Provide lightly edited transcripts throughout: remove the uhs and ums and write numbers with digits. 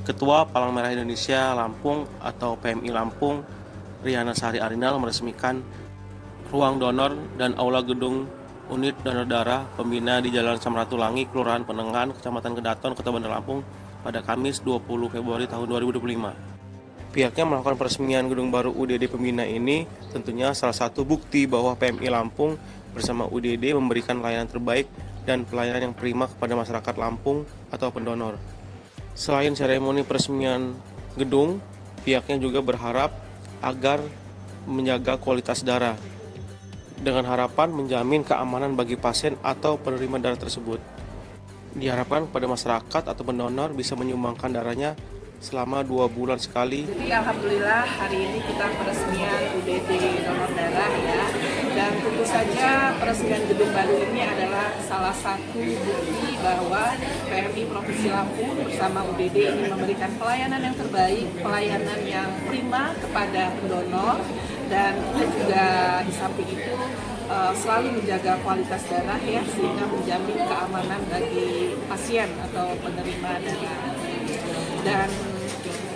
Ketua Palang Merah Indonesia Lampung atau PMI Lampung, Riana Sari Arinal meresmikan ruang donor dan aula gedung unit donor darah pembina di Jalan Samratulangi, Kelurahan Penengan, Kecamatan Kedaton, Kota Bandar Lampung pada Kamis 20 Februari tahun 2025. Pihaknya melakukan peresmian gedung baru UDD Pembina ini tentunya salah satu bukti bahwa PMI Lampung bersama UDD memberikan layanan terbaik dan pelayanan yang prima kepada masyarakat Lampung atau pendonor. Selain seremoni peresmian gedung, pihaknya juga berharap agar menjaga kualitas darah dengan harapan menjamin keamanan bagi pasien atau penerima darah tersebut. Diharapkan kepada masyarakat atau pendonor bisa menyumbangkan darahnya selama 2 bulan sekali. Jadi alhamdulillah hari ini kita peresmian UDD donor darah ya. Dan tentu saja peresmian gedung baru ini adalah salah satu bukti bahwa PMI Provinsi Lampung bersama UDD ini memberikan pelayanan yang terbaik, pelayanan yang prima kepada pendonor, dan kita juga di samping itu selalu menjaga kualitas darah ya, sehingga menjamin keamanan bagi pasien atau penerima darah. Dan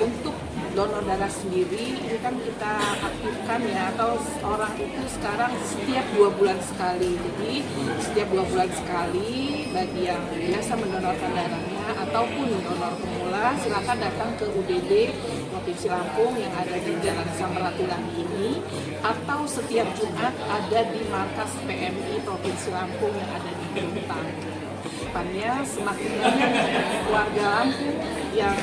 untuk donor darah sendiri ini kan kita aktifkan ya, atau orang itu sekarang setiap 2 bulan sekali. Jadi setiap 2 bulan sekali bagi yang biasa mendonorkan darahnya ataupun donor pemula silakan datang ke UDD Provinsi Lampung yang ada di Jalan Samratulangi ini, atau setiap Jumat ada di markas PMI Provinsi Lampung yang ada di Bintang. Depannya semakin banyak warga Lampung yang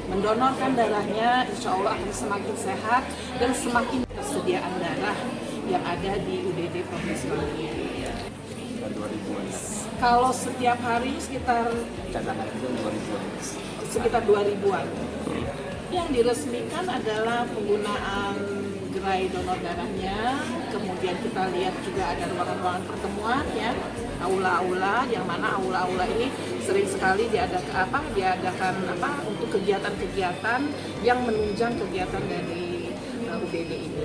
mendonorkan darahnya, insya Allah akan semakin sehat dan semakin persediaan darah yang ada di UDD Provinsi Lampung. Kalau setiap hari sekitar 2.000-an. Yang diresmikan adalah penggunaan gerai donor darahnya, kemudian kita lihat juga ada ruangan-ruangan pertemuan ya, aula-aula, yang mana aula-aula ini sering sekali diadakan untuk kegiatan-kegiatan yang menunjang kegiatan dari UDD ini.